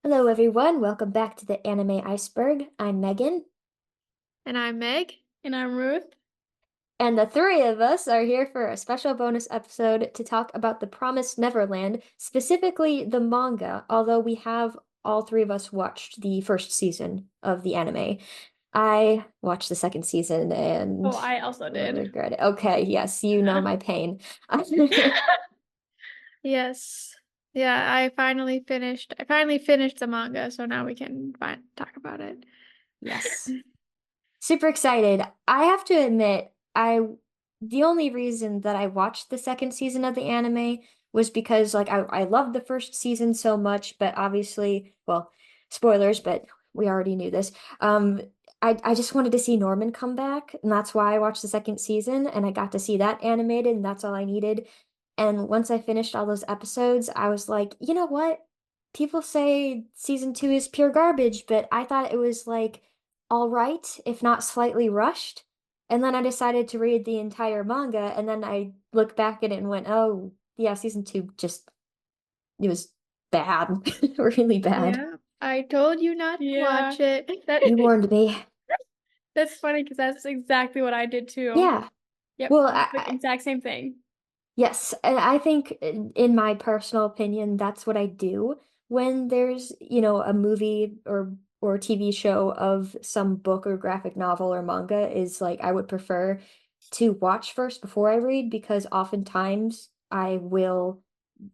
Hello, everyone. Welcome back to the Anime Iceberg. I'm Megan, And I'm Meg. And I'm Ruth. and the three of us are here for a special bonus episode to talk about the Promised Neverland, specifically the manga, although we have all three of us watched the first season of the anime. I watched the second season Oh, and I also did. regret it. Okay, yes, you know my pain. Yes. Yeah, I finally finished the manga, so now we can talk about it. Yes. Super excited. I have to admit, the only reason that I watched the second season of the anime was because I loved the first season so much, but obviously, well, spoilers, but we already knew this. Um, I just wanted to see Norman come back, and that's why I watched the second season, and I got to see that animated, and that's all I needed. And once I finished all those episodes, I was like, you know what? People say season two is pure garbage, but I thought it was like all right, if not slightly rushed. And then I decided to read the entire manga, and then I looked back at it and went, oh, yeah, season two just, it was bad, really bad. Yeah, I told you not to Yeah. watch it. You warned me. That's funny because that's exactly what I did too. Yeah. Yep, Well, the exact same thing. yes, and I think in my personal opinion, that's what I do when there's, a movie or TV show of some book or graphic novel or manga is like I would prefer to watch first before I read because oftentimes I will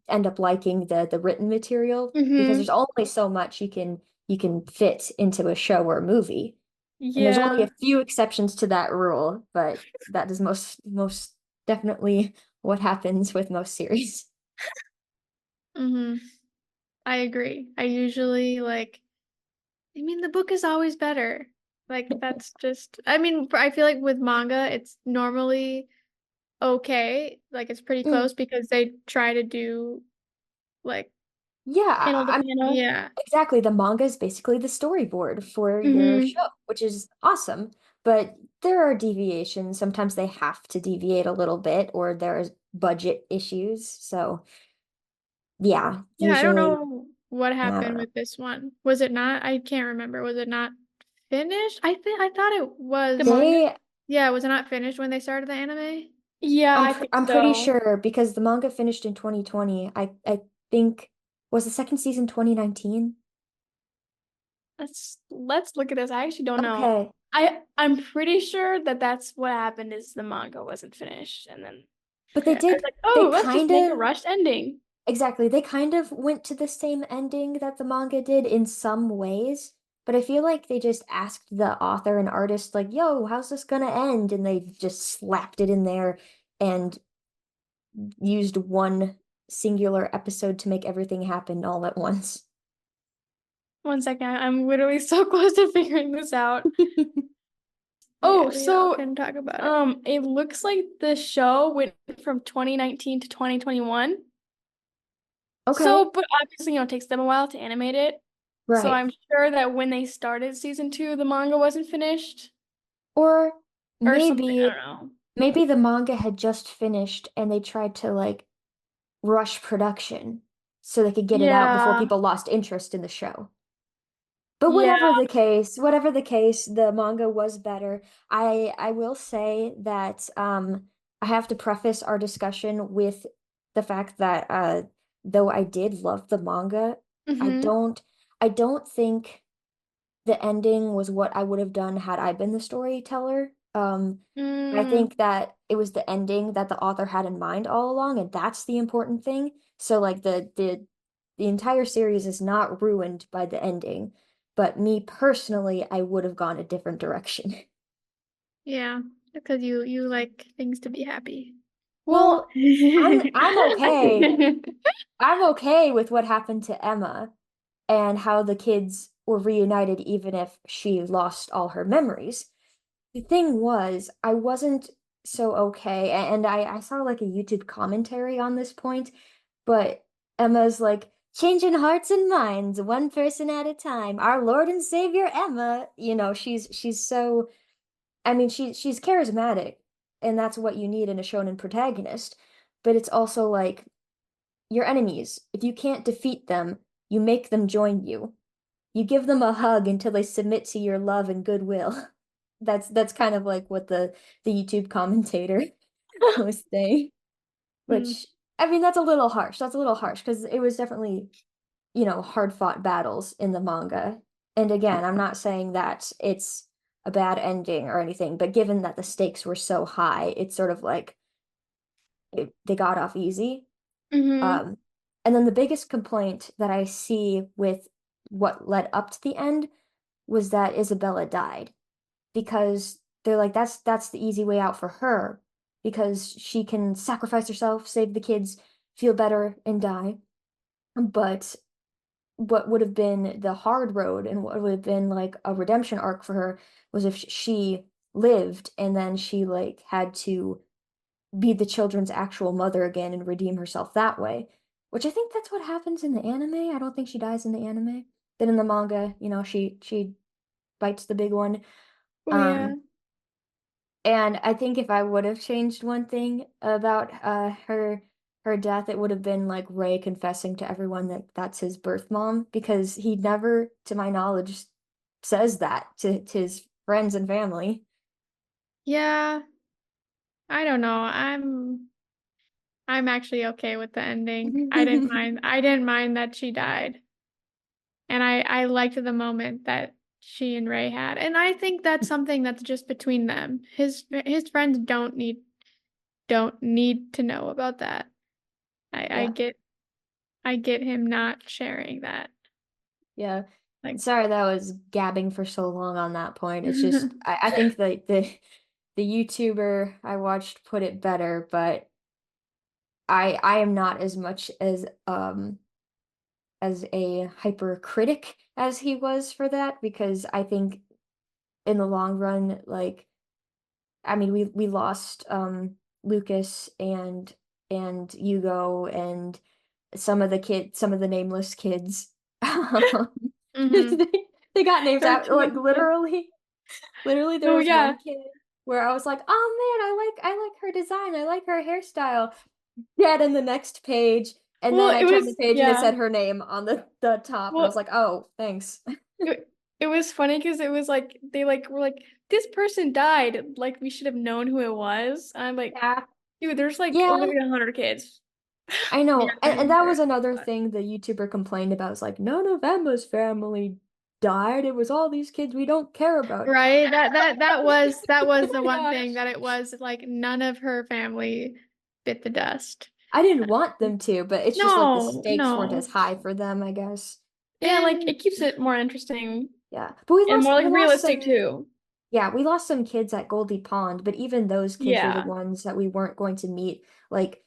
end up liking the written material because Mm-hmm. there's only so much you can fit into a show or a movie. And there's only a Yeah. few exceptions to that rule, but that is most definitely what happens with most series. Mm-hmm. I agree. The book is always better. I feel like with manga, it's normally okay. Like, it's pretty Mm, close because they try to do, like, yeah, panel to panel. Yeah. exactly. The manga is basically the storyboard for your Mm-hmm. show, which is awesome. But there are deviations. Sometimes they have to deviate a little bit, or there's budget issues. So yeah, Yeah, I don't usually, know what I don't happened know. with this one. Was it not? I can't remember. Was it not finished? I thought it The was. manga? They, Yeah, was it not finished when they started the anime? Yeah, I think I'm pretty so. sure because the manga finished in 2020. I think was the second season 2019? Let's look at this. I actually don't know. Okay. I'm pretty sure that that's what happened is the manga wasn't finished and then But they I was did like, they "Oh, let's just kind make a of rushed ending." exactly, they kind of went to the same ending that the manga did in some ways, but I feel like they just asked the author and artist like, "Yo, how's this gonna end?" and they just slapped it in there and used one singular episode to make everything happen all at once. One second. I'm literally so close to figuring this out. Yeah, Oh, we all so can talk about it. it looks like the show went from 2019 to 2021. Okay, So, but obviously, it takes them a while to animate it. So right. I'm sure that when they started season two, the manga wasn't finished Or or something. I maybe don't know. maybe the manga had just finished and they tried to like rush production so they could get it out before Yeah. people lost interest in the show. But Yeah. whatever the case, the manga was better. I will say that I have to preface our discussion with the fact that though I did love the manga, I Mm-hmm. don't I don't think the ending was what I would have done had I been the storyteller. I Mm, think that it was the ending that the author had in mind all along, and that's the important thing. So like the entire series is not ruined by the ending, but me personally, I would have gone a different direction. Yeah, because you like things to be happy. well, Well, I'm okay. I'm okay with what happened to Emma and how the kids were reunited even if she lost all her memories. The thing was, I wasn't so okay, and I saw like a YouTube commentary on this point, but Emma's like, changing hearts and minds, one person at a time. Our Lord and Savior Emma, she's so, I mean, she's charismatic, and that's what you need in a shonen protagonist, but it's also like your enemies. If you can't defeat them, you make them join you. you give them a hug until they submit to your love and goodwill. That's kind of like what the YouTube commentator was saying. Hmm. Which I mean, that's a little harsh. That's a little harsh because it was definitely, hard fought battles in the manga. And again, I'm not saying that it's a bad ending or anything, but given that the stakes were so high, it's sort of like they got off easy. Mm-hmm. Um, and then the biggest complaint that I see with what led up to the end was that Isabella died because they're like that's the easy way out for her because she can sacrifice herself, save the kids, feel better, and die. But what would have been the hard road and what would have been like a redemption arc for her was if she lived and then she like had to be the children's actual mother again and redeem herself that way. Which I think that's what happens in the anime. I don't think she dies in the anime. But in the manga, she bites the big one. Oh yeah. Um, and I think if I would have changed one thing about her death, it would have been like Ray confessing to everyone that that's his birth mom because he never, to my knowledge, says that to his friends and family. Yeah, I don't know. I'm actually okay with the ending. I didn't mind that she died. And I liked the moment that she and Ray had. And I think that's something that's just between them. His friends don't need to know about that. I Yeah. get I get him not sharing that. Yeah. Like Sorry that was gabbing for so long on that point. It's just I think the YouTuber I watched put it better, but I am not as much as a hypercritic as he was for that because I think in the long run, like I mean we lost Lucas and Hugo and some of the nameless kids. hmm. They, they got names There are out too like many kids. literally there Oh was yeah. one kid where I was like, "Oh man, I like her design. I like her hairstyle." Dead in the next page, and Well, then I it turned the was page and it yeah. said her name on the top, and I was Well, like, "Oh, thanks." it was funny because it was like they like were like this person died. Like we should have known who it was. And I'm like, Yeah. dude, there's like Yeah, literally 100 kids. I Yeah, know. And I'm that sure. was another thing the YouTuber complained about. It's like, none of Emma's family died. It was all these kids we don't care about. Right? That was Oh the my one thing gosh. that it was like none of her family bit the dust. I didn't want them to, but it's just like the No, stakes weren't as no. high for them, I guess. Yeah, like And it keeps it more interesting Yeah. But and more we like lost realistic some too. yeah, we lost some kids at Goldie Pond, but even those kids were the Yeah. ones that we weren't going to meet. Like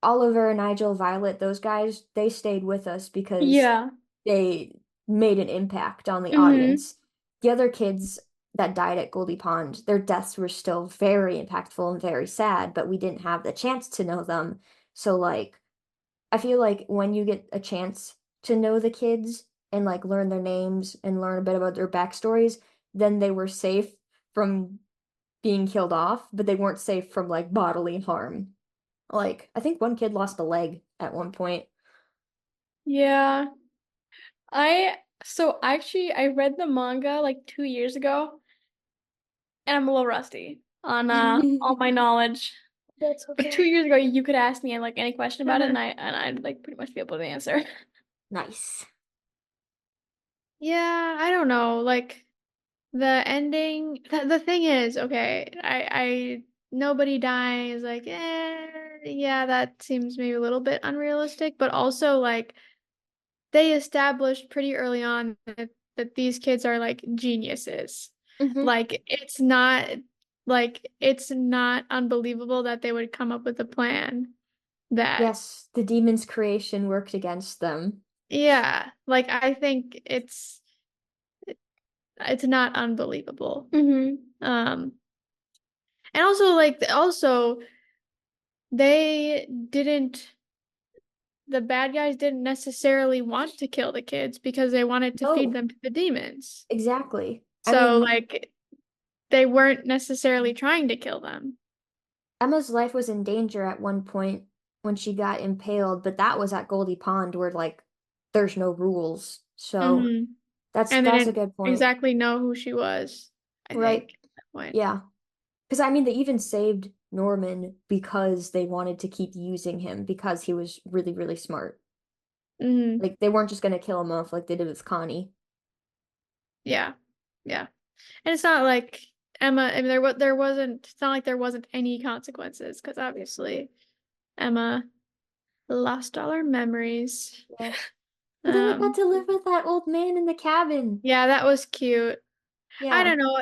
Oliver, Nigel, Violet, those guys, they stayed with us because Yeah. they made an impact on the Mm-hmm. audience. The other kids that died at Goldie Pond, their deaths were still very impactful and very sad, but we didn't have the chance to know them. So like I feel like when you get a chance to know the kids and like learn their names and learn a bit about their backstories, then they were safe from being killed off, but they weren't safe from like bodily harm. Like I think one kid lost a leg at one point. Yeah. So actually I read the manga like 2 years ago and I'm a little rusty on all my knowledge. That's But 2 years ago you could ask me like any question about it okay. and I'd like pretty much be able to answer. Nice. Yeah, I don't know. Like the ending, the thing is, okay, I nobody dies, like, yeah, that seems maybe a little bit unrealistic, but also like they established pretty early on that these kids are like geniuses. Hmm. Like it's not unbelievable that they would come up with a plan that Yes, the demon's creation worked against them. yeah, like I think it's not unbelievable. Mm-hmm. Um and also like also they didn't the bad guys didn't necessarily want to kill the kids because they wanted to feed No, them to the demons. exactly. I So mean, like they weren't necessarily trying to kill them. Emma's life was in danger at one point when she got impaled, but that was at Goldie Pond where like there's no rules. So Hmm. And they That's a didn't good point. exactly know who she was, I Right. think, at that point. Yeah. Because I mean, they even saved Norman because they wanted to keep using him because he was really, really smart. Hmm. Like they weren't just gonna kill him off like they did with Connie. Yeah. Yeah. And it's not like Emma, I mean, there wasn't, it's not like there wasn't any consequences because obviously Emma lost all her memories. Yeah. But then they got Um, to live with that old man in the cabin. yeah, that was cute. I Yeah. don't know.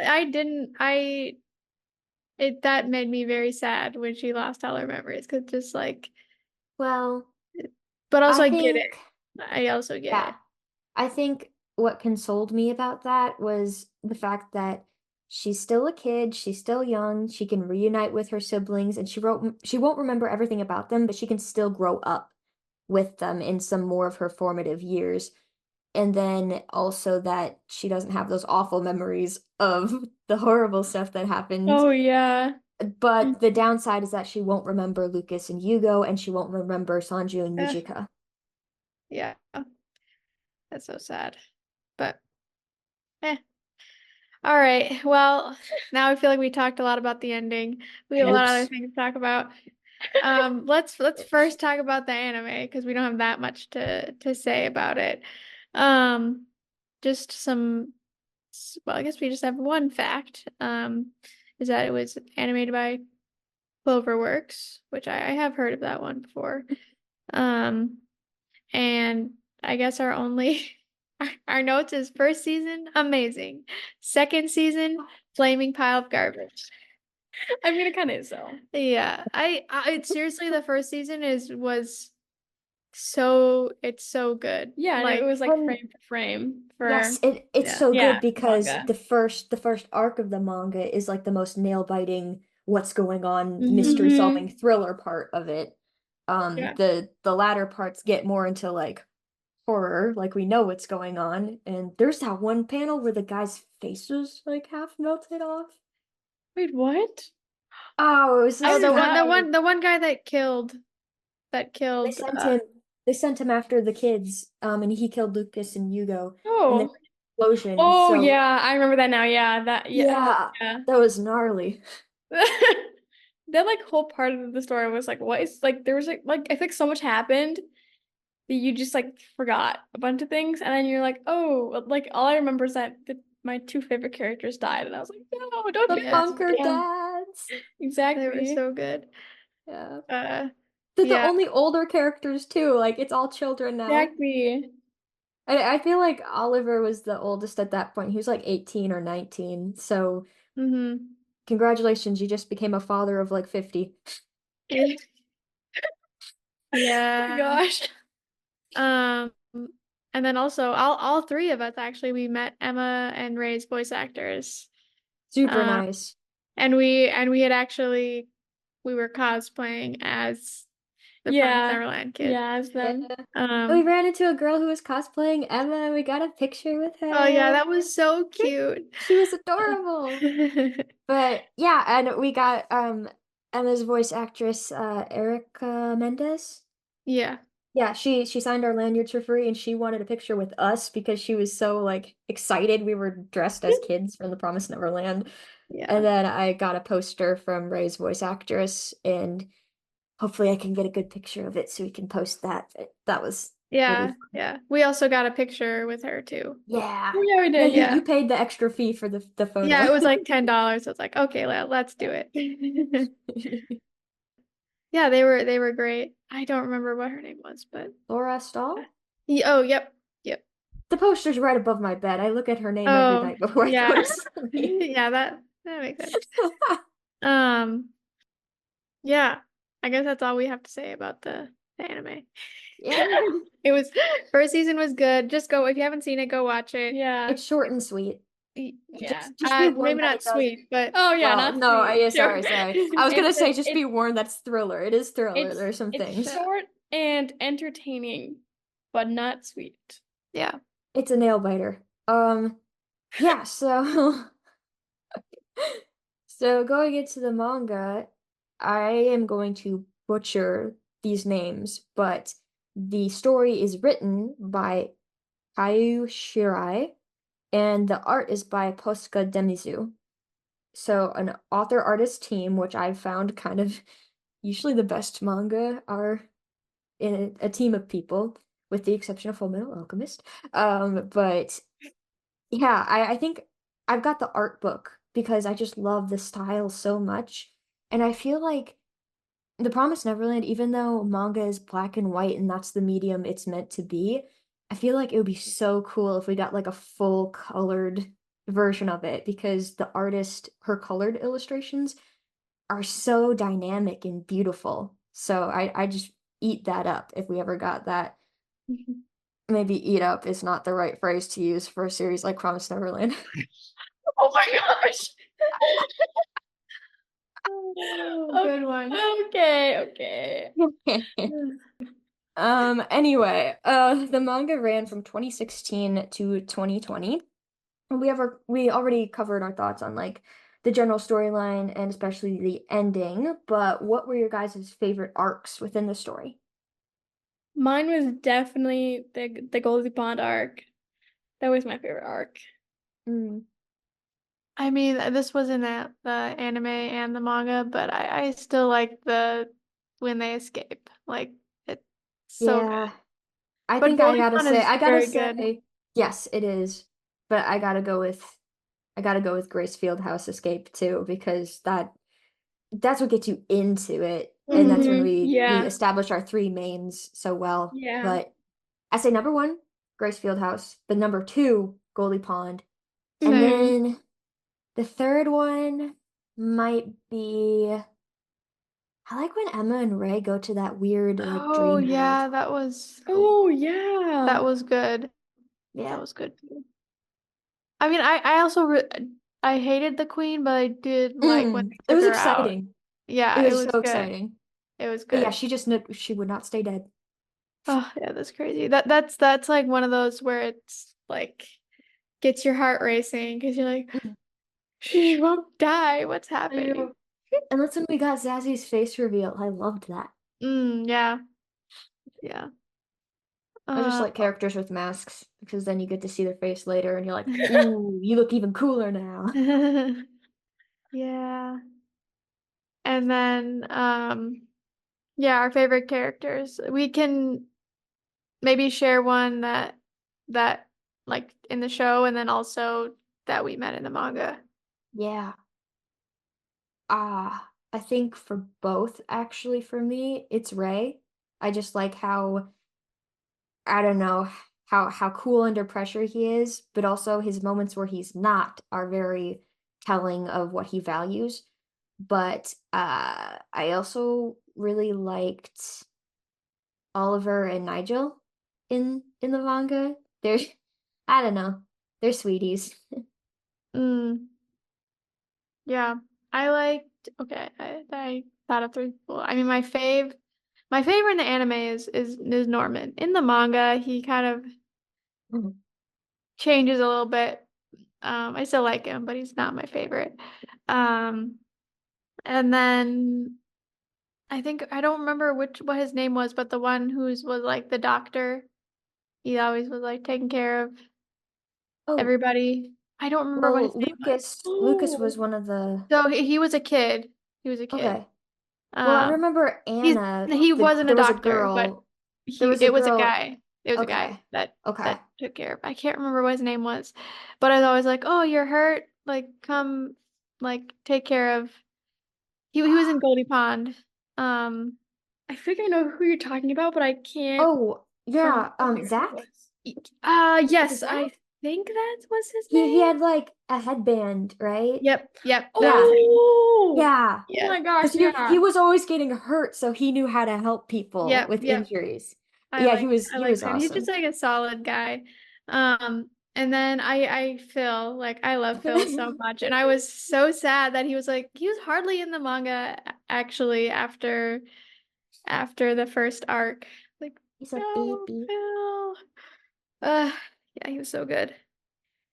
That made me very sad when she lost all her memories because just like, Well, but also I I get it. think, I also get yeah, it. I think what consoled me about that was the fact that she's still a kid, she's still young, she can reunite with her siblings, and she won't remember everything about them, but she can still grow up with them in some more of her formative years. And then also that she doesn't have those awful memories of the horrible stuff that happened. Oh yeah. But the downside is that she won't remember Lucas and Hugo, and she won't remember Sanju and Uh, Yujika. yeah. That's so sad. But eh. All right. Well, now I feel like we talked a lot about the ending. We have a lot of other Oops. things to talk about. Let's first talk about the anime because we don't have that much to say about it. Um, just some, well, I guess we just have one fact. Is that it was animated by Cloverworks, which I have heard of that one before. Um, and I guess our only our notes is first season, amazing. Second season, flaming pile of garbage. I mean, it kind of is so. Yeah, I seriously, the first season it's so good. Yeah, and it Like, was like And frame for frame for yes, it's yeah, so good yeah, because manga. the first arc of the manga is like the most nail-biting, what's going on, hmm mystery solving Mm-hmm. thriller part of it. yeah, The latter parts get more into like horror, like we know what's going on. And there's that one panel where the guy's face was like half melted off. Wait, what? Oh, it was I oh, just did not. the one guy that they killed, sent him they sent him after the kids, and he killed Lucas and Hugo, and there Oh. was an explosion. Oh So yeah, I remember that now. Yeah, that yeah. Oh yeah, yeah. that was gnarly. That like whole part of the story was like, what is like there was like I think so much happened that you just like forgot a bunch of things, and then you're like, oh, like all I remember is that my two favorite characters died, and I was like, no, don't The do yeah, this. bunker Don't. dads. they were Exactly. so good. Yeah. Uh, They're the yeah, only older characters too. Like it's all children now. Exactly. I feel like Oliver was the oldest at that point. He was like 18 or 19. So mm-hmm. congratulations, you just became a father of like 50. Oh my Yeah. gosh. Um, and then also all three of us actually we met Emma and Ray's voice actors. Super Um, nice. and we had actually we were cosplaying as the Promised Yeah. Neverland kids. Yeah, as Yeah. them. And we Um, ran into a girl who was cosplaying Emma and we got a picture with oh yeah, her. that was so cute. She was adorable. But yeah, and we got Emma's voice actress Erica Mendez. Yeah, Yeah, she signed our lanyards for free and she wanted a picture with us because she was so like excited. We were dressed as kids from the Promised Neverland. And yeah, then I got a poster from Ray's voice actress and hopefully I can get a good picture of it so we can post that. That was really yeah, fun. yeah. We also got a picture with her too. Yeah. Oh yeah, we Yeah, did. you Yeah. paid the extra fee for the Yeah, photo. it was like $10. So it's like, okay, let's do it. Yeah, they were great. I don't remember what her name was, but Laura Stahl? oh, yep. Yep. The poster's right above my bed. I look at her name every Oh, night before I go yeah. to sleep. Yeah, that makes sense. Um, yeah. I guess that's all we have to say about the anime. Yeah. It was first season was good. Just go if you haven't seen it, go watch it. Yeah. It's short and sweet. Yeah. Just be warned Maybe that not it does. sweet, but Oh yeah, Well, not no, sweet. yeah, Sure. sorry. I was gonna say just be It's warned that's thriller. It is thriller. There are some it's things. short and entertaining, but not sweet. yeah. It's a nail biter. Yeah, so so going into the manga, I am going to butcher these names, but the story is written by Kayu Shirai, and the art is by Posca Demizu. So an author artist team, which I've found kind of usually the best manga are in a team of people, with the exception of Fullmetal Alchemist. But yeah, I think I've got the art book because I just love the style so much. And I feel like The Promised Neverland, even though manga is black and white and that's the medium it's meant to be, I feel like it would be so cool if we got like a full colored version of it because the artist, her colored illustrations are so dynamic and beautiful. So I just eat that up if we ever got that. Maybe eat up is not the right phrase to use for a series like Promised Neverland. Oh my gosh. Oh, good one. Okay. Anyway, the manga ran from 2016 to 2020. We already covered our thoughts on like the general storyline and especially the ending, but what were your guys' favorite arcs within the story? Mine was definitely the Goldie Pond arc. That was my favorite arc. Mm, I mean, this was in the anime and the manga, but I still like the when they escape. Like it's so good. yeah, I But think Goldie Pond is I gotta very good. say, yes, it is, but I gotta go with Grace Fieldhouse Escape too because that's what gets you into it, and that's when we Yeah. establish our three mains so well. Yeah. But I say number one, Grace Fieldhouse, but number two, Goldie Pond, and Same. then the third one might be I like when Emma and Ray go to that weird like Oh dream world. yeah, Oh yeah. that was good. That Yeah. was good too. I mean, I also I hated the queen, but I did like when they It took was her out. exciting. It Yeah, it was was so good. exciting. It was But yeah, good. she would not stay dead. Oh yeah, that's crazy. That's like one of those where it's like gets your heart racing because you're like, Mm, she won't die. What's I happening? know. And that's when we got Zazzy's face reveal. I loved that. Yeah, yeah. I just Uh, like characters with masks because then you get to see their face later and you're like, ooh, you look even cooler now. yeah. And then yeah, our favorite characters. We can maybe share one that like in the show and then also that we met in the manga. Yeah. I think for both, actually, for me, it's Ray. I just like how, I don't know, how cool under pressure he is, but also his moments where he's not are very telling of what he values. But I also really liked Oliver and Nigel in the manga. They're I don't know, they're sweeties. Mm, yeah. I liked okay, I thought of three people. I mean my favorite in the anime is Norman. In the manga, he kind of Mhm. changes a little bit. I still like him, but he's not my favorite. Um, and then I think I don't remember what his name was, but the one was like the doctor. He always was like taking care of Oh, everybody. I don't remember what well, his name was. Lucas was Oh. one of the So he was a kid. He was a kid. okay. Well, I Um, remember he's Anna, he wasn't a there was a doctor, but girl. There was a it was a girl. guy. It was a guy Okay. that Okay. took care of. I can't remember what his name was, but I was always like, "Oh, you're hurt. Like, come, like, take care of." He was in Goldie Pond. Um, I think I know who you're talking about, but I can't Oh, yeah, remember who it Zach? was. Was it Yes, Zach? I think that was his He name. had like a headband, right? yep, that was Yeah. him. Oh, Yeah. oh Yes, my gosh, Because he yeah. was always getting hurt, so he knew how to help people with yep. injuries. Yeah, I he was liked him. He's just awesome. like a solid guy. And then I Phil, like I love Phil so much. And I was so sad that he was hardly in the manga actually after the first arc. Like, He's a no, baby. Phil. Uh yeah, he was so good.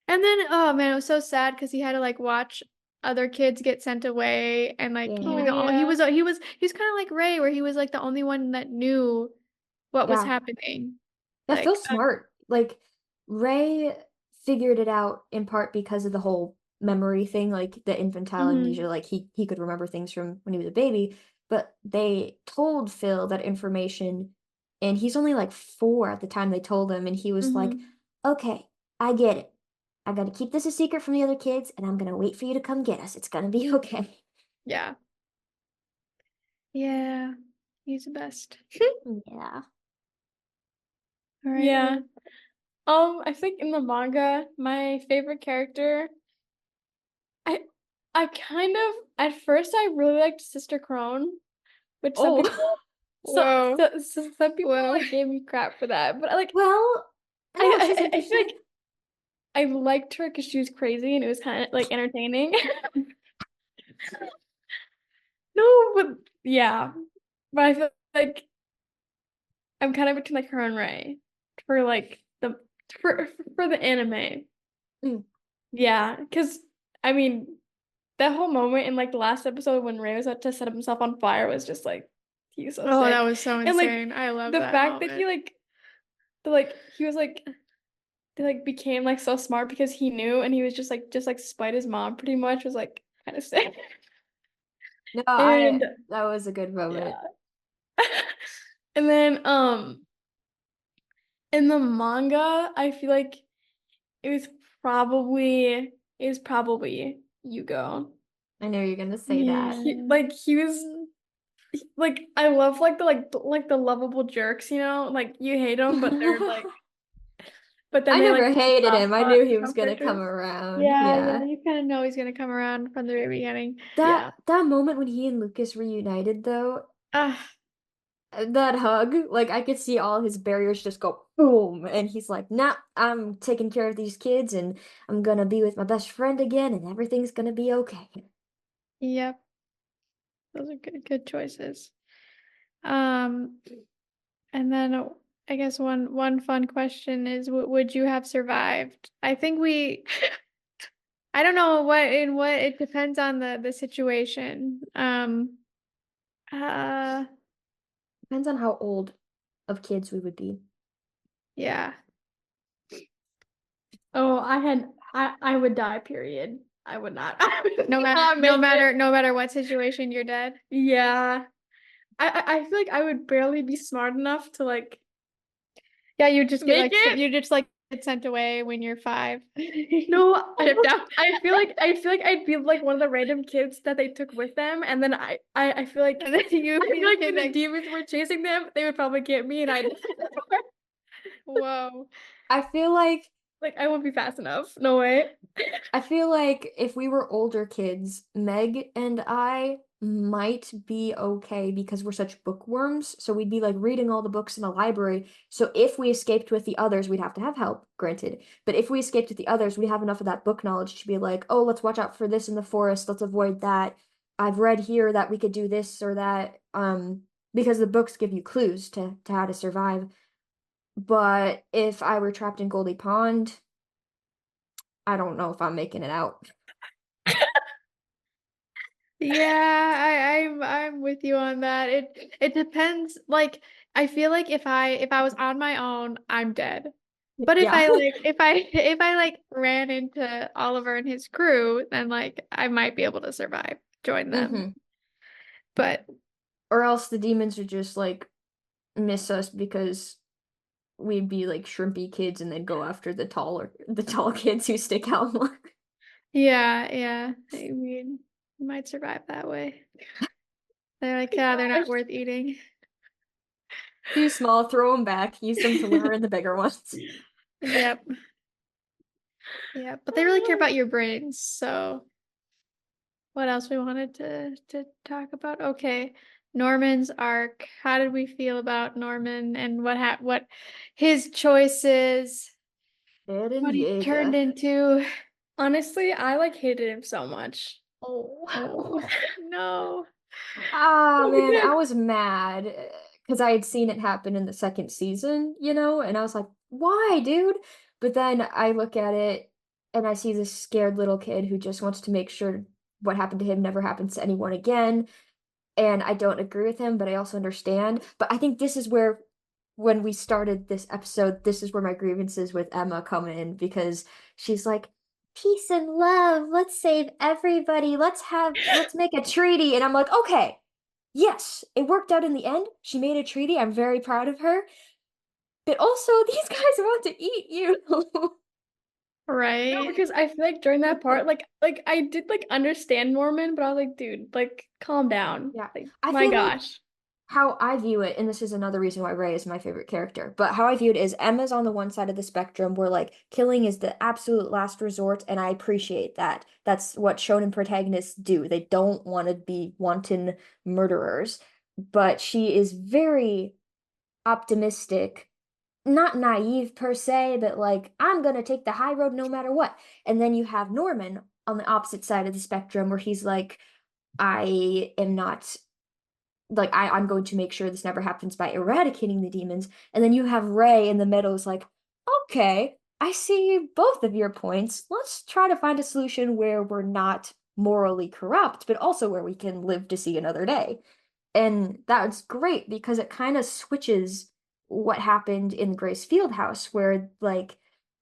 And then oh man, it was so sad because he had to like watch other kids get sent away and like he Oh was Yeah. the only yeah. he was kind of like Ray where he was like the only one that knew what was Yeah. happening. That Like, feels smart. Like Ray figured it out in part because of the whole memory thing, like the infantile Mm-hmm. amnesia, like he could remember things from when he was a baby, but they told Phil that information and he's only like 4 at the time they told him, and he was like, Mm-hmm. "Okay, I get it. I gotta keep this a secret from the other kids, and I'm gonna wait for you to come get us. It's gonna be okay." Yeah. Yeah. He's the best. Yeah. All right, Yeah. Ruth. I think in the manga, my favorite character, I I kind of at first I really liked Sister Crone, which some Oh, people Whoa. some people Whoa. like gave me crap for that, but I like well, no, she's I feel interesting. like I liked her because she was crazy and it was kind of like entertaining. No, but yeah, but I feel like I'm kind of between like her and Ray for like the for the anime. Mm. Yeah, because I mean that whole moment in like the last episode when Ray was about to set himself on fire was just like he's so Oh, that sick. was so And like insane. I love the that fact that moment. he was like they like became like so smart because he knew and he was just like spite his mom pretty much was like kind of sick. No, And that was a good moment. yeah. And then in the manga, I feel like it was probably Yugo. I know you're gonna say that. Yeah. He was like I love like the lovable jerks, you know? Like you hate them, but they're like but then I they like never hated soft him. I spot knew he was gonna come comforters. around. Yeah, Yeah. yeah, you kind of know he's gonna come around from the very beginning. That Yeah. that moment when he and Lucas reunited though, Ah, that hug, like I could see all his barriers just go boom, and he's like, "Nah, I'm taking care of these kids, and I'm gonna be with my best friend again, and everything's gonna be okay." yep, those are good choices. Um, and then I guess one fun question is, would you have survived? I think we, I don't know what it depends on the situation. Uh, Depends on how old of kids we would be. yeah, Oh, I would die, period. I would not I would not no make it. matter no matter what situation, you're dead. Yeah. I feel like I would barely be smart enough to like Yeah, you just get make like it. you just like get sent away when you're 5. No, Shipped out. I feel like I'd be like one of the random kids that they took with them, and then I feel like And then you I be feel the like kid when the that demons were chasing them, they would probably get me, and I'd whoa. I feel like like I won't be fast enough. No way. I feel like if we were older kids, Meg and I might be okay because we're such bookworms. So we'd be like reading all the books in the library. So if we escaped with the others, we'd have to have help, granted. But if we escaped with the others, we'd have enough of that book knowledge to be like, oh, let's watch out for this in the forest. Let's avoid that. I've read here that we could do this or that. Because the books give you clues to how to survive. But if I were trapped in Goldie Pond, I don't know if I'm making it out. Yeah, I'm with you on that. It depends. Like I feel like if I was on my own, I'm dead. But if Yeah. I like if I like ran into Oliver and his crew, then like I might be able to survive, join them. hmm But Or else the demons would just like miss us because we'd be like shrimpy kids and they'd go after the tall kids who stick out more. yeah, yeah. I mean, you might survive that way. They're like, yeah, they're not Gosh. worth eating. Too small, throw them back, use them to lure in the bigger ones. Yep. Yep. But they really care about your brains, so what else we wanted to talk about? Okay. Norman's arc. How did we feel about Norman and what his choices, what Eren he turned Yeager. into? Honestly, I like hated him so much. Oh. Oh, no. Ah, Oh man, my I God. was mad because I had seen it happen in the second season, and I was like, why, dude? But then I look at it and I see this scared little kid who just wants to make sure what happened to him never happens to anyone again. And I don't agree with him, but I also understand. But I think this is where when we started this episode, this is where my grievances with Emma come in because she's like, peace and love, let's save everybody, let's make a treaty. And I'm like, okay, yes, it worked out in the end. She made a treaty. I'm very proud of her. But also, these guys want to eat you. No, Right? because I feel like during that part, like I did like understand Norman, but I was like, dude, like calm down. Yeah. Like, I my feel like gosh. how I view it, and this is another reason why Ray is my favorite character, but how I view it is Emma's on the one side of the spectrum where like killing is the absolute last resort, and I appreciate that. That's what shonen protagonists do. They don't want to be wanton murderers, but she is very optimistic, not naive per se, but like, I'm gonna take the high road no matter what. And then you have Norman on the opposite side of the spectrum where he's like, I am not like I'm going to make sure this never happens by eradicating the demons. And then you have Ray in the middle is like, okay, I see both of your points. Let's try to find a solution where we're not morally corrupt, but also where we can live to see another day. And that's great because it kind of switches what happened in Grace Fieldhouse, where like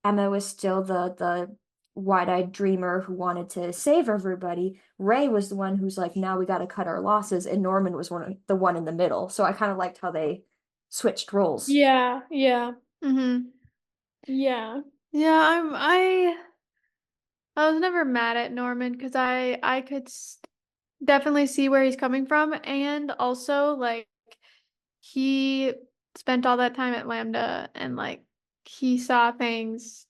Emma was still the wide-eyed dreamer who wanted to save everybody. Ray was the one who's like, now we got to cut our losses, and Norman was the one in the middle. So I kind of liked how they switched roles. Yeah, yeah, Mm-hmm. yeah. Yeah, I was never mad at Norman because I could definitely see where he's coming from, and also like he spent all that time at Lambda and like he saw things,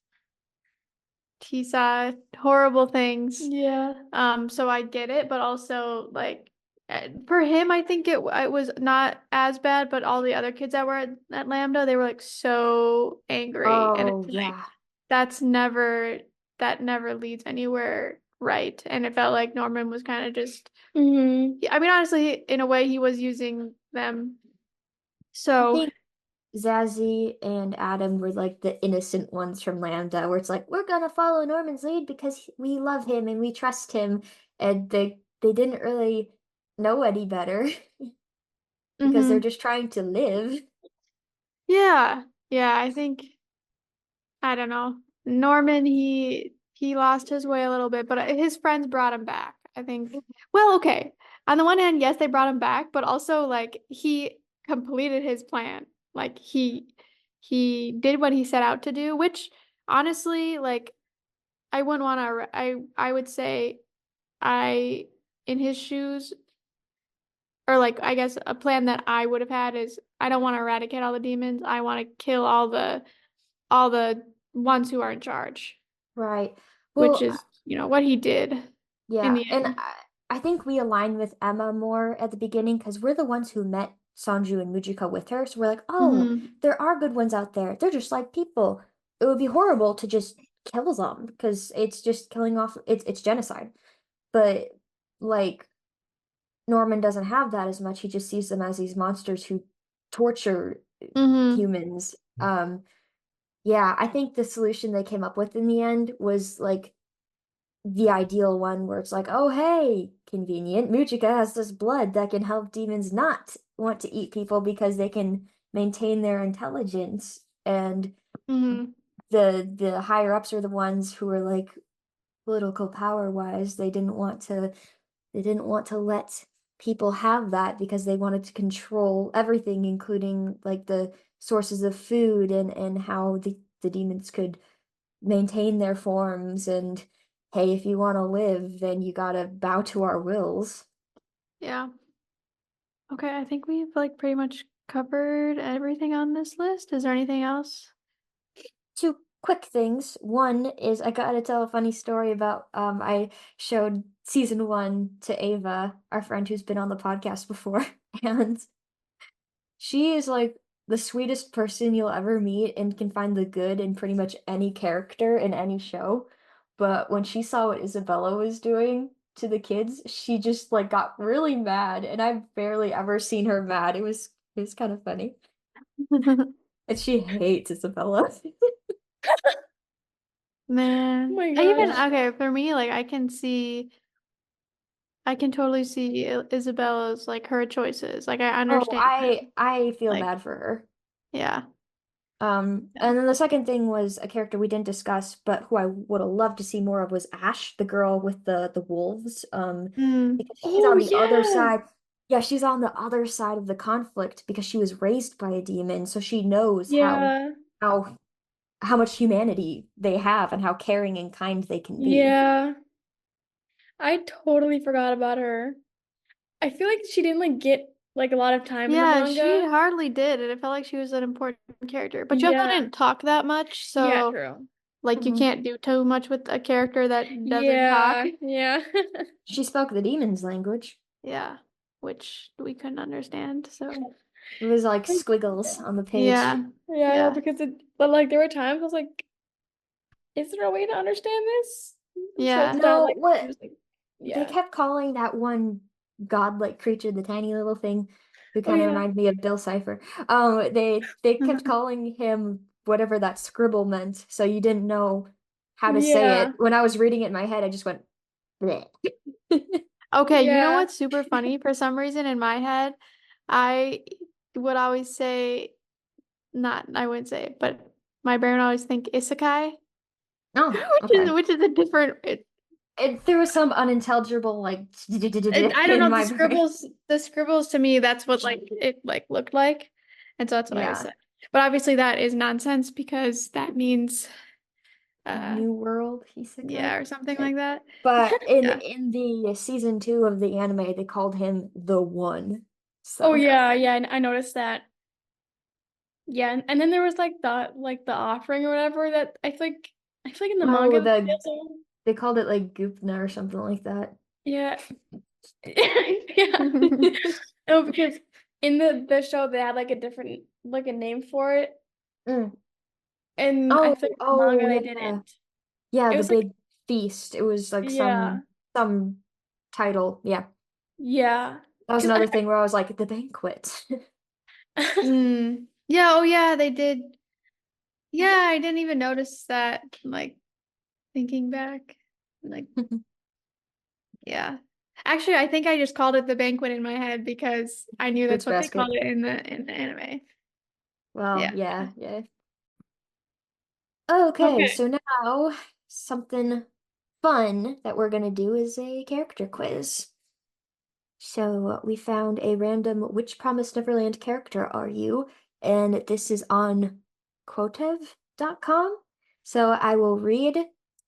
he saw horrible things. Yeah. So I get it, but also like for him, I think it was not as bad, but all the other kids that were at Lambda, they were like so angry, and Oh, it's like yeah. that's never that never leads anywhere right. And it felt like Norman was kind of just, Mm-hmm. I mean, honestly, in a way, he was using them. I So, think Zazie and Adam were like the innocent ones from Lambda, where it's like, we're gonna follow Norman's lead because we love him and we trust him. And they didn't really know any better because they're mhm. just trying to live. Yeah, yeah, I think I don't know. Norman, he lost his way a little bit, but his friends brought him back. I think. Well, okay. On the one hand, yes, they brought him back, but also like he completed his plan. Like he did what he set out to do, which honestly, like I wouldn't want to I would say I in his shoes or like I guess a plan that I would have had is I don't want to eradicate all the demons. I want to kill all the ones who are in charge, Right. which Well, is, what he did in yeah, the and end. I think we align with Emma more at the beginning because we're the ones who met Sanju and Mujika with her. So we're like, oh, Hmm. there are good ones out there. They're just like people. It would be horrible to just kill them because it's just killing off, it's genocide. But like Norman doesn't have that as much. He just sees them as these monsters who torture Hmm. humans. Yeah, I think the solution they came up with in the end was like the ideal one where it's like, oh, hey, convenient. Mujika has this blood that can help demons not want to eat people because they can maintain their intelligence. And Hmm. the higher ups are the ones who are like political power wise, they didn't want to let people have that because they wanted to control everything, including like the sources of food and how the demons could maintain their forms and hey, if you want to live, then you gotta bow to our wills. Yeah. Okay, I think we've like pretty much covered everything on this list. Is there anything else? Two quick things. One is I gotta tell a funny story about I showed season one to Ava, our friend who's been on the podcast before, and she is like the sweetest person you'll ever meet and can find the good in pretty much any character in any show. But when she saw what Isabella was doing to the kids, she just like got really mad, and I've barely ever seen her mad. It was kind of funny. And she hates Isabella. Oh Man, my I even gosh. okay, for me, like I can totally see Isabella's like her choices. Like I Oh, understand that. I feel Like bad for her. Yeah. And then the second thing was a character we didn't discuss, but who I would have loved to see more of was Ash, the girl with the wolves. Because she's Oh on the other yeah. side. Yeah, she's on the other side of the conflict because she was raised by a demon, so she knows Yeah. how how much humanity they have and how caring and kind they can be. Yeah. I totally forgot about her. I feel like she didn't like get like a lot of time in the Yeah, she manga. hardly did, and it felt like she was an important character. But she also Yeah. didn't talk that much, Yeah, so true. like you Mhm. can't do too much with a character that doesn't talk. Yeah. Yeah. She spoke the demon's language. Yeah, which we couldn't understand. So It was like squiggles on the page. yeah, Yeah, I know yeah, because but like there were times I was like, is there a way to understand this? So yeah. it's kind of No, like what just like they yeah. kept calling that one godlike creature, the tiny little thing, who Oh kind of yeah. reminded me of Bill Cipher. They kept calling him whatever that scribble meant, so you didn't know how to say it. Yeah. When I was reading it in my head, I just went bleh. Okay, you know Yeah. what's super funny? For some reason in my head, I would always say, not, I wouldn't say it, but my brain would always think isekai, Oh, okay. which is a different. There was some unintelligible like I don't in know, my brain. the scribbles to me, that's what like it like looked like. And so that's what I always Yeah, said. But obviously that is nonsense because that means uh New World Isekai. yeah, or something like that. But Yeah. in the season 2 of the anime, they called him the One. Oh So. yeah, yeah, I noticed that. Yeah, and then there was like the offering or whatever that I feel like in the Oh, manga they also they called it like Gupna or something like that. yeah. Yeah. No, because in the show they had like a different like a name for it. Mm. And I Oh, think in the oh manga they yeah. didn't. Yeah, It the was like big feast. It was like yeah. some title. Yeah. Yeah. That was Cause another thing where I was like, the banquet. I Mm. Yeah, oh yeah, they did. Yeah, I didn't even notice that, like thinking back. Like, yeah. Actually, I think I just called it the banquet in my head because I knew that's Fruits what they called basket. it in the anime. Well, Yeah. yeah, yeah. Okay, okay. so now something fun that we're gonna do is a character quiz. So we found a random which Promised Neverland character are you? And this is on quotev.com. So I will read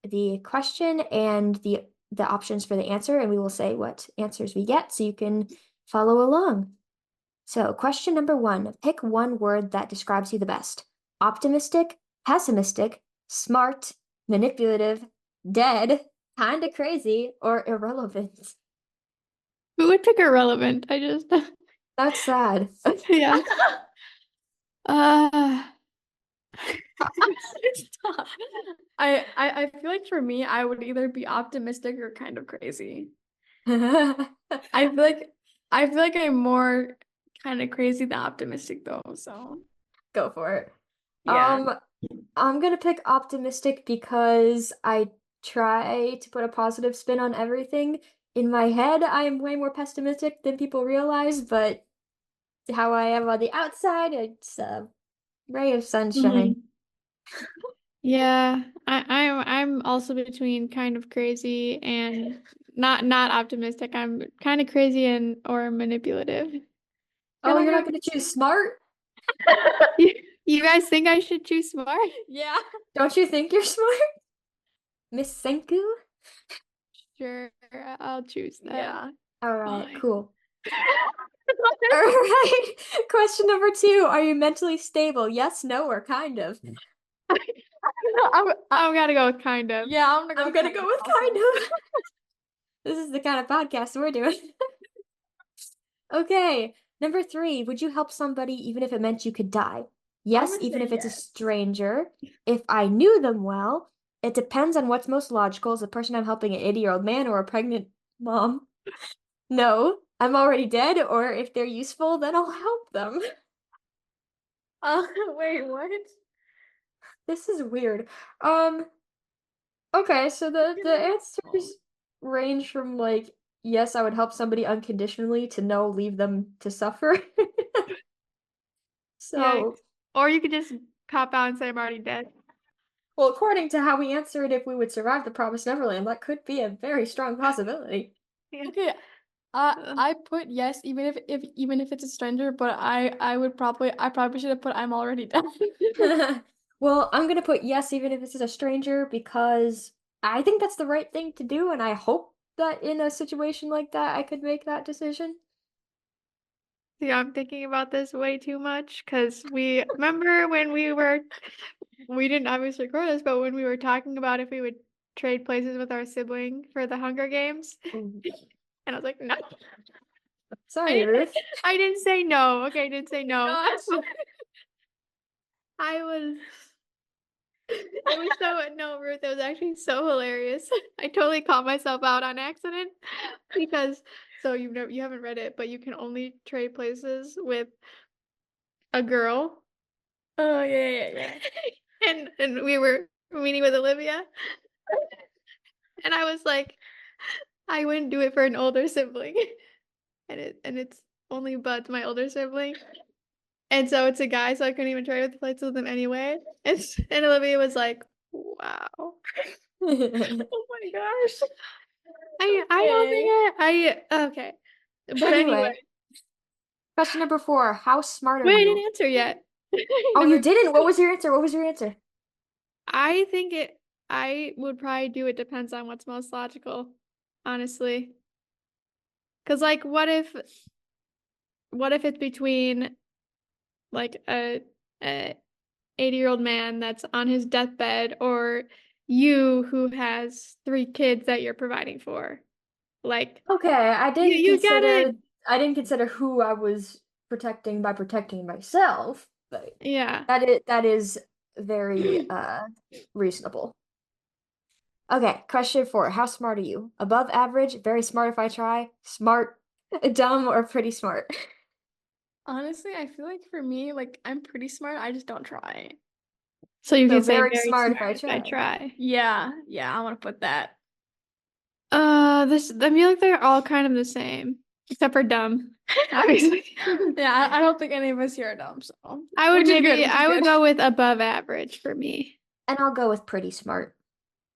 the question and the options for the answer, and we will say what answers we get so you can follow along. So question number one, pick one word that describes you the best. Optimistic, pessimistic, smart, manipulative, dead, kinda crazy, or irrelevant. Who would pick irrelevant? I just That's sad. yeah. Uh Stop. I feel like for me I would either be optimistic or kind of crazy. I feel like I feel like I'm more kind of crazy than optimistic though, so Go for it. yeah. Um, I'm gonna pick optimistic because I try to put a positive spin on everything. In my head, I am way more pessimistic than people realize, but how I am on the outside, it's a ray of sunshine. Mhm. yeah. I'm also between kind of crazy and not optimistic. I'm kind of crazy and or manipulative. Oh, Feel like you're I not gonna choose smart? You, you guys think I should choose smart? yeah. Don't you think you're smart? Miss Senku? Sure, I'll choose that. Yeah. All right, Fine. cool. All right. Question number two. Are you mentally stable? Yes, no, or kind of? I'm gonna go with kind of. Yeah, I'm gonna go I'm with gonna kind go of with kind also. of. This is the kind of podcast we're doing. Okay, number three. Would you help somebody even if it meant you could die? I'm Yes, gonna even say if it's a yes. stranger. If I knew them well, it depends on what's most logical. Is the person I'm helping an 80-year-old man or a pregnant mom? No, I'm already dead, or if they're useful, then I'll help them. Wait, what? This is weird. Um, okay, so the answers range from like, yes, I would help somebody unconditionally to no, leave them to suffer. Yeah, So Or you could just cop out and say I'm already dead. Well, according to how we answered if we would survive the Promised Neverland, that could be a very strong possibility. Yeah. Okay, I put yes, even if it's a stranger, but I probably should have put I'm already dead. Well, I'm gonna put yes, even if this is a stranger, because I think that's the right thing to do, and I hope that in a situation like that, I could make that decision. See, I'm thinking about this way too much because we remember when we didn't obviously record this, but when we were talking about if we would trade places with our sibling for the Hunger Games, Ooh. and I was like, no, Sorry, Ruth. I didn't say no. Okay, I didn't say no. Gosh. I was. It was so no, Ruth. It was actually so hilarious. I totally caught myself out on accident because you haven't read it, but you can only trade places with a girl. Oh yeah. And we were meeting with Olivia, and I was like, I wouldn't do it for an older sibling, and it's only Bud's my older sibling, and so it's a guy, so I couldn't even trade with places with him anyway. And Olivia was like, wow. Oh my gosh. I don't think okay. But anyway, Question number 4. How smart are wait, I you? didn't answer yet. Oh, you Number didn't? What was your answer? What was your answer? I would probably do it depends on what's most logical, honestly. Because like what if it's between like a 80-year-old man that's on his deathbed or you who has 3 kids that you're providing for? Like Okay, you gotta I didn't consider who I was protecting by protecting myself, but yeah. that is very reasonable. Okay, question 4. How smart are you? Above average, very smart if I try, smart, dumb, or pretty smart? Honestly, I feel like for me, like I'm pretty smart. I just don't try. So you So could say very very smart if I smart if I try. try. Yeah, I want to put that. I feel like they're all kind of the same, except for dumb, obviously. Yeah, I don't think any of us here are dumb, so I would which is good, maybe which is I would good. go with above average for me. And I'll go with pretty smart.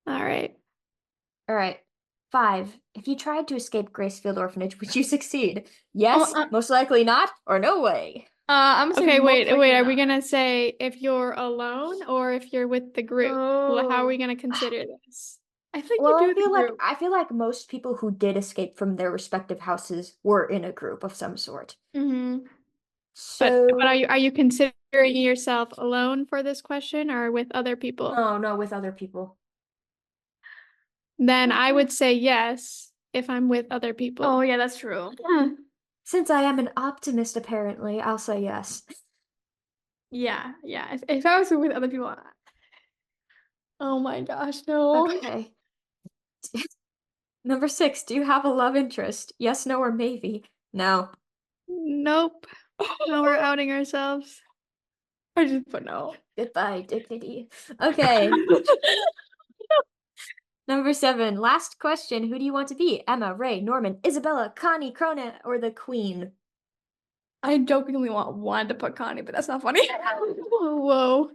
All right. All right. 5. If you tried to escape Gracefield Orphanage, would you succeed? Oh, Yes, most likely not, or no way. I'm gonna say Okay, most likely wait. Are we not. gonna say if you're alone or if you're with the group? Well, how are we Oh, gonna consider this? I think Well, you do the group. I feel like most people who did escape from their respective houses were in a group of some sort. Mm-hmm. But So, are you considering yourself alone for this question or with other people? no, with other people. Then I would say yes if I'm with other Oh people. yeah, that's true. Since I am an optimist, apparently, I'll say yes. Yeah. If I was with other people, oh my gosh, no. Okay. Number 6, do you have a love interest? Yes, no, or maybe? No. Nope. No, we're outing ourselves. I just put no. Goodbye, dignity. Okay. Number 7, last question. Who do you want to be? Emma, Ray, Norman, Isabella, Connie, Crona, or the Queen? I jokingly wanted to put Connie, but that's not funny. Whoa.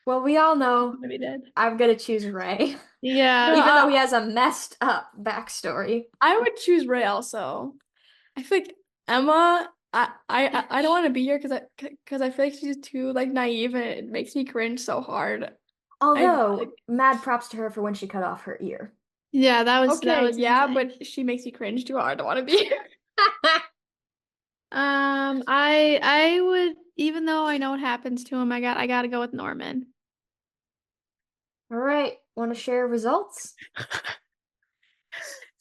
Well, we all know Maybe dead. I'm gonna choose Ray. Yeah. No, Even though he has a messed up backstory. I would choose Ray also. I feel like Emma, I don't want to be here because I feel like she's too like naive and it makes me cringe so hard. Although, mad props to her for when she cut off her ear. Yeah, that Okay, was yeah, insane. but she makes me cringe too hard. I don't want to be here. I would, even though I know what happens to him, I gotta go with Norman. All right, want to share results?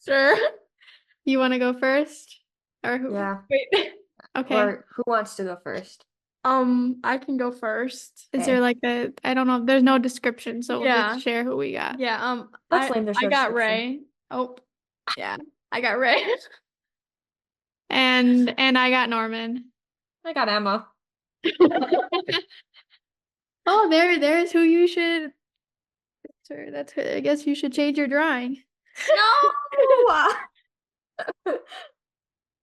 Sure. You want to go first, or who? Yeah. Wait. Okay. Or who wants to go first? I can go first. Is Okay. there like I don't know. There's no description, so we'll Yeah. just share who we got. Yeah, That's lame, there's I no got description. Ray. Oh, yeah, I got Ray. And I got Norman. I got Emma. Oh, there's who you should. That's her. I guess you should change your drawing. No!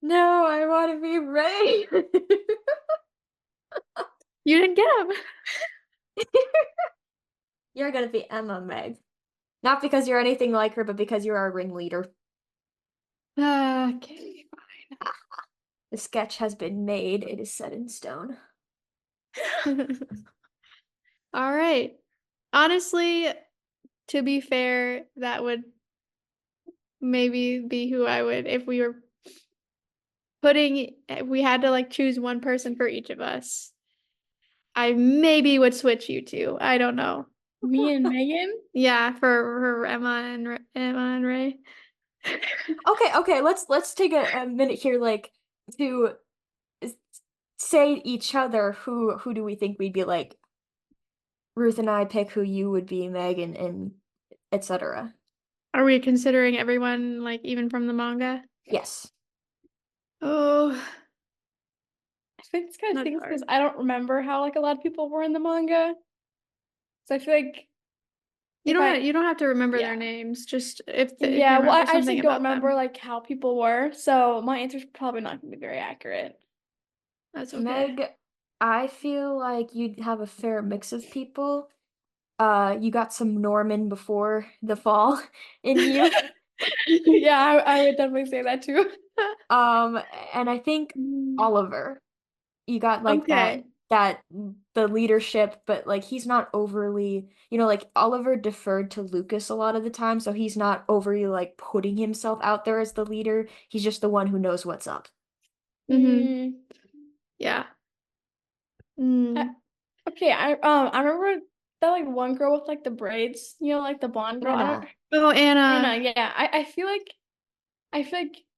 No, I want to be Ray. You didn't get him. You're gonna be Emma, Meg. Not because you're anything like her, but because you're our ringleader. Okay, The sketch has been made. It is set in stone. fine. All right. Honestly, to be fair, that would maybe be who I would if we were we had to like choose one person for each of us. I maybe would switch you two. I don't know. Me and Megan? Yeah, for Emma and Ray. Okay. Let's take a minute here, like to s- say each other who do we think we'd be like. Ruth and I pick who you would be, Meg, and etc. Are we considering everyone like even from the manga? Yes. Oh, I think it's kind of that's things hard. because I don't remember how like a lot of people were in the manga. So I feel like if You don't have to remember their yeah. names. Just if you Yeah, well, remember I just something like, don't about remember them. like how people were, so my answer's probably not gonna be very accurate. That's okay. Meg, I feel like you'd have a fair mix of people. You got some Norman before the fall in you. Yeah, I would definitely say that too. Um, and I think Mm, Oliver, you got like okay. that the leadership, but like he's not overly, like Oliver deferred to Lucas a lot of the time, so he's not overly like putting himself out there as the leader. He's just the one who knows what's up. Mm-hmm. Mm, Yeah. I, Mm. okay, I remember that like one girl with like the braids, like the blonde girl. I don't Anna. Oh, Anna, Anna. yeah. I feel like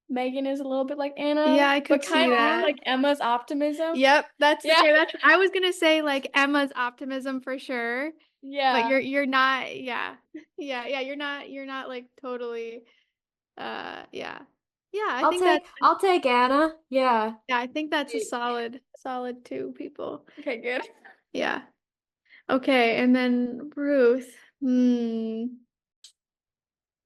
Megan is a little bit like Yeah, Anna, I but could see kind of that. like Emma's optimism. Yep, that's Yeah. okay. That's I was gonna say like Emma's optimism for sure, but Yeah. you're not. Yeah, yeah. You're not like totally. Yeah, yeah. I'll take Anna. Yeah. Yeah. I think that's a solid two people. Okay, good. Yeah. Okay, and then Ruth. Hmm.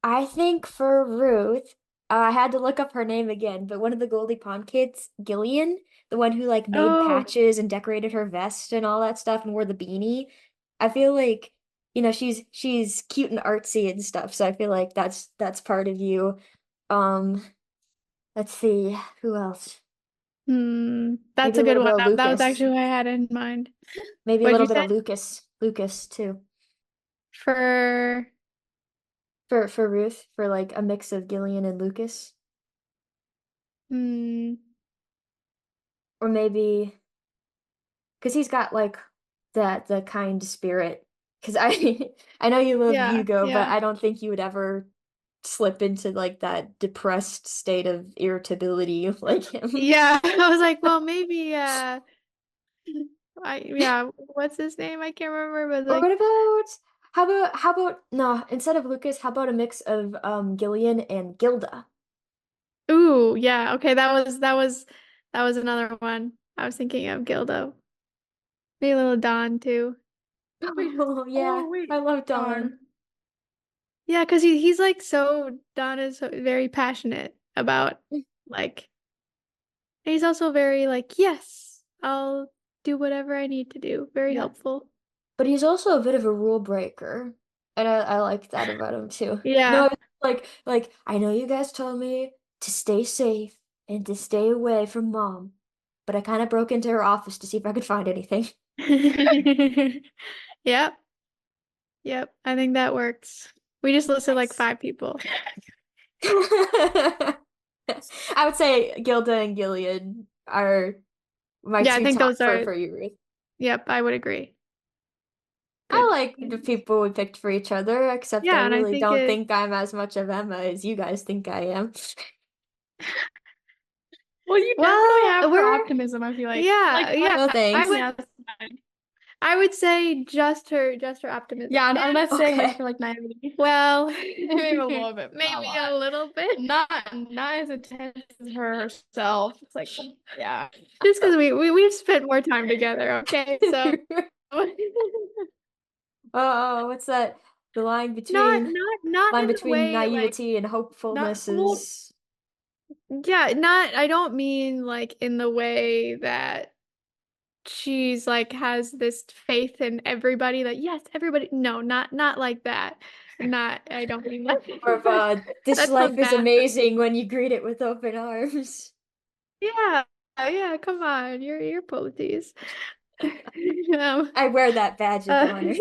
I think for Ruth, I had to look up her name again, but one of the Goldie Pond kids, Gillian, the one who like made Oh. patches and decorated her vest and all that stuff and wore the beanie. I feel like, she's cute and artsy and stuff, so I feel like that's part of you. Um, let's see, who else? Hmm. That's Maybe a a good little one. bit of That was Lucas. actually who I had in mind. Maybe a What'd little you bit say? of Lucas. Lucas too. For For Ruth, for like a mix of Gillian and Lucas. hmm. Or maybe because he's got like the kind spirit. Because I I know you love Yeah, Hugo, but yeah. I don't think you would ever slip into like that depressed state of irritability like him. Yeah, I was like, well, maybe yeah, what's his name? I can't remember, but Or like, what about how about no, instead of Lucas, how about a mix of Gillian and Gilda? ooh, yeah, okay, that was another one. I was thinking of Gildo. Maybe a little Don too. Wait. Oh yeah, Oh, wait. I love Dawn. Darn. Yeah, because he's like Don is very passionate about like and he's also very like, yes, I'll do whatever I need to do. Very Yeah. helpful. But he's also a bit of a rule breaker. And I like that about him too. No, Yeah. it's like I know you guys told me to stay safe and to stay away from mom, but I kind of broke into her office to see if I could find anything. Yep. Yep. I think that works. We just listed like Nice. 5 people. I would say Gilda and Gilead are my Yeah, I two think top those are, for you, Ruth. yep, I would agree. I Good. like the people we picked for each other, except I Yeah, and I really think don't think I'm as much of Emma as you guys think I am. Well, you definitely well, have her optimism, I feel like. yeah, Like, yeah. Well, I thanks. would, yeah, that's fine. I would say just her optimism. Yeah, I'm not saying like Okay. for like naivety. Well, Maybe a little bit, but not a maybe lot. a little bit. Not as intense as her herself. It's like, yeah. Just because we've spent more time together, okay? So Oh, what's that? The not line in the between way like naivety and Not hopefulness well, is yeah, not I don't mean like in the way that she's like has this faith in everybody that yes, everybody. No, not like that. Not. I don't mean that. Or of, this That's life so is bad. amazing when you greet it with open arms. Yeah, yeah. Come on, you're full of these. Um, I wear that badge of uh, honor.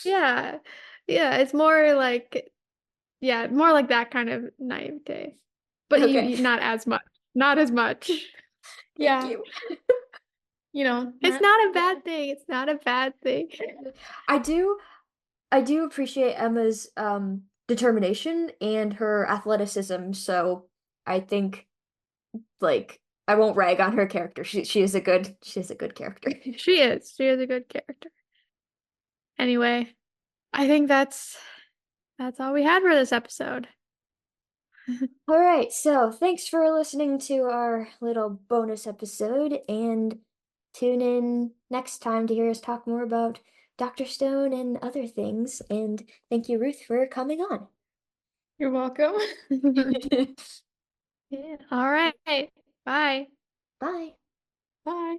yeah, yeah. It's more like yeah, more like that kind of naivete. But Okay, not as much. Not as much. thank Yeah, you. It's not a bad thing. It's not a bad thing. I do I do appreciate Emma's determination and her athleticism, so I think like I won't rag on her character. She is a good character. She is. She is a good character. Anyway, I think that's all we had for this episode. All right, so thanks for listening to our little bonus episode, and tune in next time to hear us talk more about Dr. Stone and other things. And thank you, Ruth, for coming on. You're welcome. Yeah. All right. Bye. Bye. Bye.